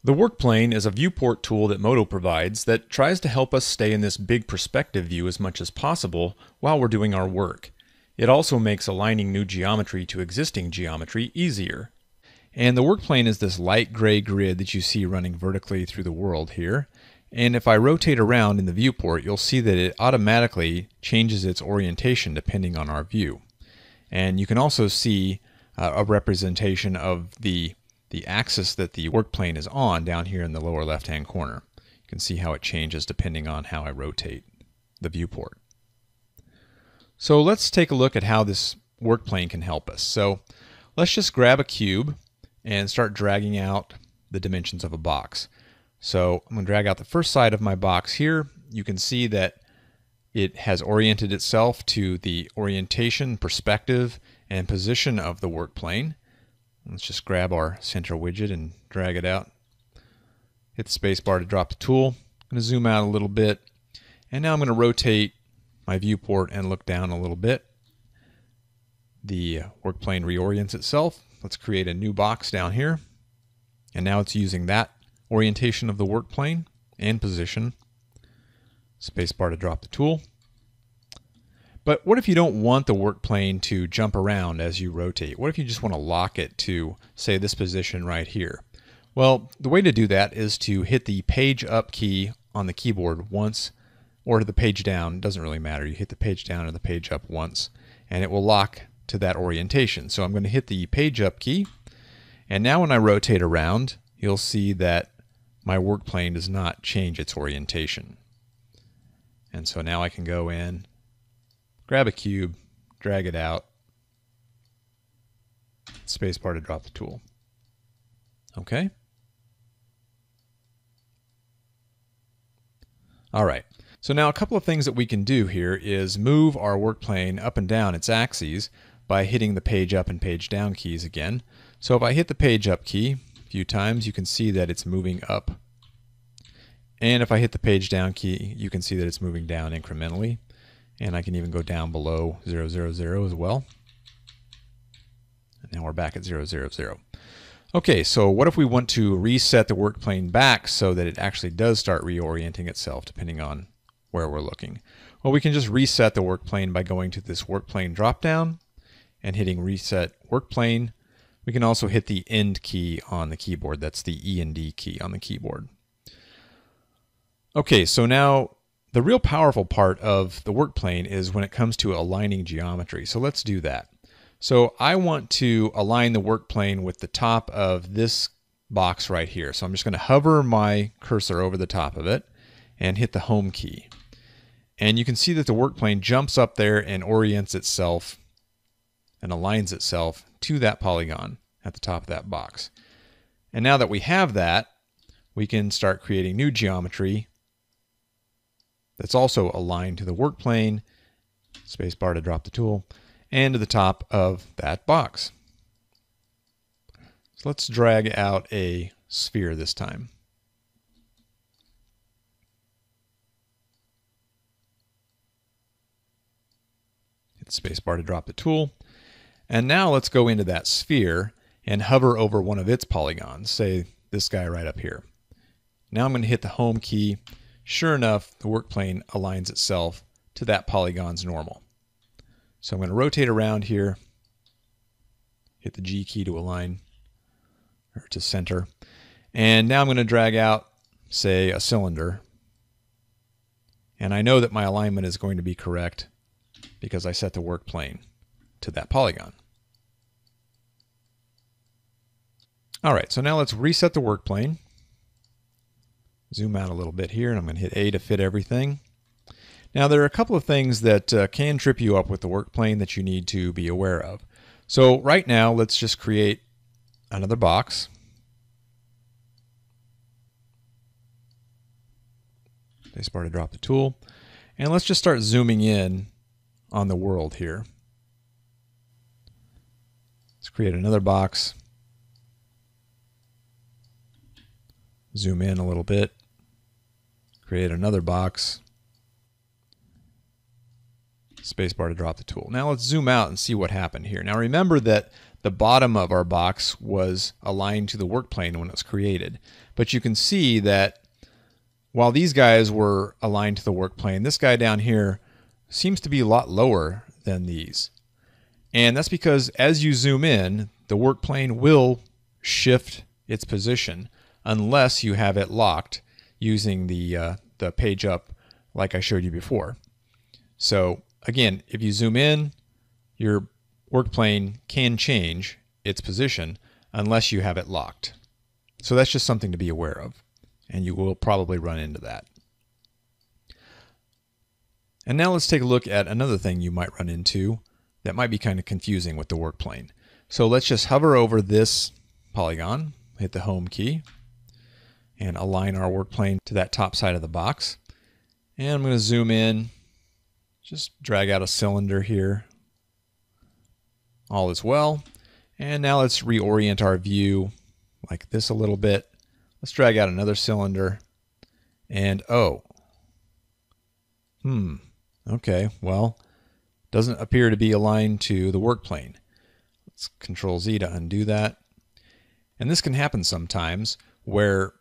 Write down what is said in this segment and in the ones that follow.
The work plane is a viewport tool that Modo provides that tries to help us stay in this big perspective view as much as possible while we're doing our work. It also makes aligning new geometry to existing geometry easier. And the work plane is this light gray grid that you see running vertically through the world here. And if I rotate around in the viewport, you'll see that it automatically changes its orientation depending on our view. And you can also see a representation of the axis that the work plane is on down here in the lower left hand corner. You can see how it changes depending on how I rotate the viewport. So let's take a look at how this work plane can help us. So let's just grab a cube and start dragging out the dimensions of a box. So I'm going to drag out the first side of my box here. You can see that it has oriented itself to the orientation, perspective, and position of the work plane. Let's just grab our center widget and drag it out. Hit the space bar to drop the tool. I'm going to zoom out a little bit. And now I'm going to rotate my viewport and look down a little bit. The work plane reorients itself. Let's create a new box down here. And now it's using that orientation of the work plane and position. Space bar to drop the tool. But what if you don't want the work plane to jump around as you rotate? What if you just want to lock it to, say, this position right here? Well, the way to do that is to hit the page up key on the keyboard once, or the page down. It doesn't really matter. You hit the page down or the page up once, and it will lock to that orientation. So I'm going to hit the page up key, and now when I rotate around, you'll see that my work plane does not change its orientation. And so now I can go in, grab a cube, drag it out, spacebar to drop the tool. Okay? All right. So now a couple of things that we can do here is move our work plane up and down its axes by hitting the page up and page down keys again. So if I hit the page up key a few times, you can see that it's moving up. And if I hit the page down key, you can see that it's moving down incrementally. And I can even go down below 0, 0, 0 as well. And now we're back at 0, 0, 0. Okay, so what if we want to reset the work plane back so that it actually does start reorienting itself depending on where we're looking? Well, we can just reset the work plane by going to this work plane dropdown and hitting reset work plane. We can also hit the end key on the keyboard. That's the E and D key on the keyboard. Okay, so now the real powerful part of the work plane is when it comes to aligning geometry. So let's do that. So I want to align the work plane with the top of this box right here. So I'm just going to hover my cursor over the top of it and hit the home key. And you can see that the work plane jumps up there and orients itself and aligns itself to that polygon at the top of that box. And now that we have that, we can start creating new geometry that's also aligned to the work plane, spacebar to drop the tool, and to the top of that box. So let's drag out a sphere this time. Hit spacebar to drop the tool. And now let's go into that sphere and hover over one of its polygons, say this guy right up here. Now I'm going to hit the home key. Sure enough, the work plane aligns itself to that polygon's normal. So I'm going to rotate around here, hit the G key to align, or to center. And now I'm going to drag out, say, a cylinder. And I know that my alignment is going to be correct because I set the work plane to that polygon. All right, so now let's reset the work plane. Zoom out a little bit here, and I'm going to hit A to fit everything. Now there are a couple of things that can trip you up with the work plane that you need to be aware of. So right now, let's just create another box. Spacebar to drop the tool. And let's just start zooming in on the world here. Let's create another box. Zoom in a little bit. Create another box. Spacebar to drop the tool. Now let's zoom out and see what happened here. Now remember that the bottom of our box was aligned to the work plane when it was created. But you can see that while these guys were aligned to the work plane, this guy down here seems to be a lot lower than these. And that's because as you zoom in, the work plane will shift its position unless you have it locked using the page up like I showed you before. So again, if you zoom in, your work plane can change its position unless you have it locked. So that's just something to be aware of, and you will probably run into that. And now let's take a look at another thing you might run into that might be kind of confusing with the work plane. So let's just hover over this polygon, hit the home key, and align our work plane to that top side of the box. And I'm going to zoom in, just drag out a cylinder here. All is well. And now let's reorient our view like this a little bit. Let's drag out another cylinder. And okay, well, doesn't appear to be aligned to the work plane. Let's Control Z to undo that. And this can happen sometimes where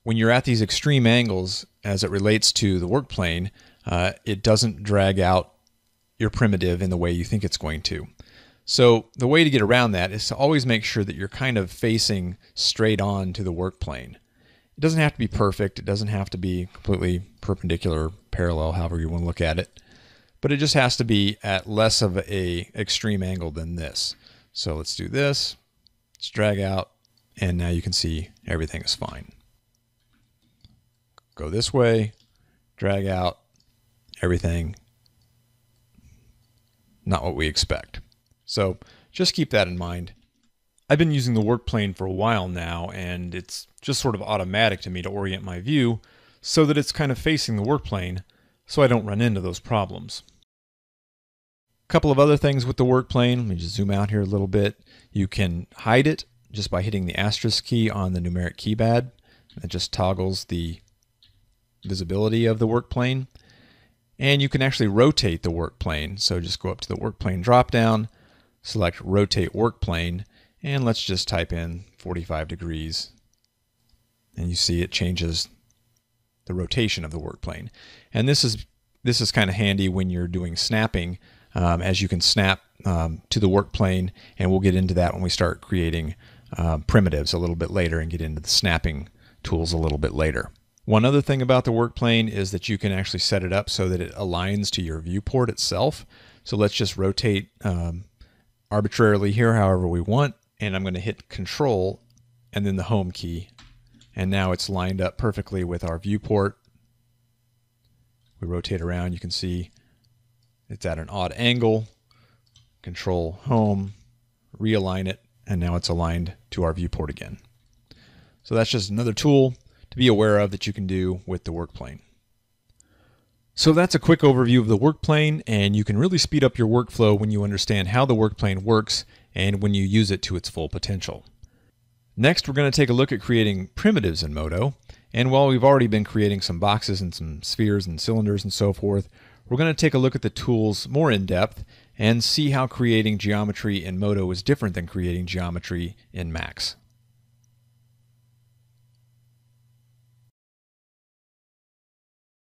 when you're at these extreme angles as it relates to the work plane, it doesn't drag out your primitive in the way you think it's going to. So the way to get around that is to always make sure that you're kind of facing straight on to the work plane. It doesn't have to be perfect. It doesn't have to be completely perpendicular, parallel, however you want to look at it. But it just has to be at less of a extreme angle than this. So let's do this. Let's drag out, and now you can see everything is fine. Go this way, drag out, everything not what we expect. So just keep that in mind. I've been using the work plane for a while now, and it's just sort of automatic to me to orient my view so that it's kind of facing the work plane so I don't run into those problems. A couple of other things with the work plane. Let me just zoom out here a little bit. You can hide it just by hitting the asterisk key on the numeric keypad. It just toggles the visibility of the work plane. And you can actually rotate the work plane. So just go up to the work plane drop down, select rotate work plane, and let's just type in 45 degrees. And you see it changes the rotation of the work plane. And this is kind of handy when you're doing snapping, as you can snap to the work plane, and we'll get into that when we start creating primitives a little bit later and get into the snapping tools a little bit later. One other thing about the work plane is that you can actually set it up so that it aligns to your viewport itself. So let's just rotate arbitrarily here however we want, and I'm going to hit Control and then the home key, and now it's lined up perfectly with our viewport. We rotate around, you can see it's at an odd angle. Control home, realign it, and now it's aligned to our viewport again. So that's just another tool to be aware of that you can do with the work plane. So that's a quick overview of the work plane, and you can really speed up your workflow when you understand how the work plane works and when you use it to its full potential. Next, we're going to take a look at creating primitives in Modo. And while we've already been creating some boxes and some spheres and cylinders and so forth, we're going to take a look at the tools more in depth and see how creating geometry in Modo is different than creating geometry in Max.